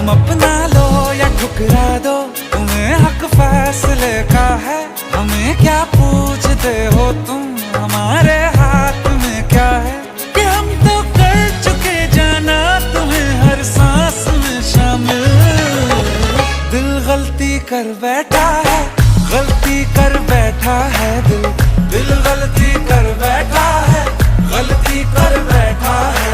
तुम अपना लो या ठुकरा दो, तुम्हें हक फैसले का है। हमें क्या पूछते हो तुम, हमारे हाथ में क्या है कि हम तो कर चुके जाना तुम्हें हर सांस में शामिल। दिल गलती कर बैठा है, गलती कर बैठा है दिल। दिल गलती कर बैठा है, गलती कर बैठा है।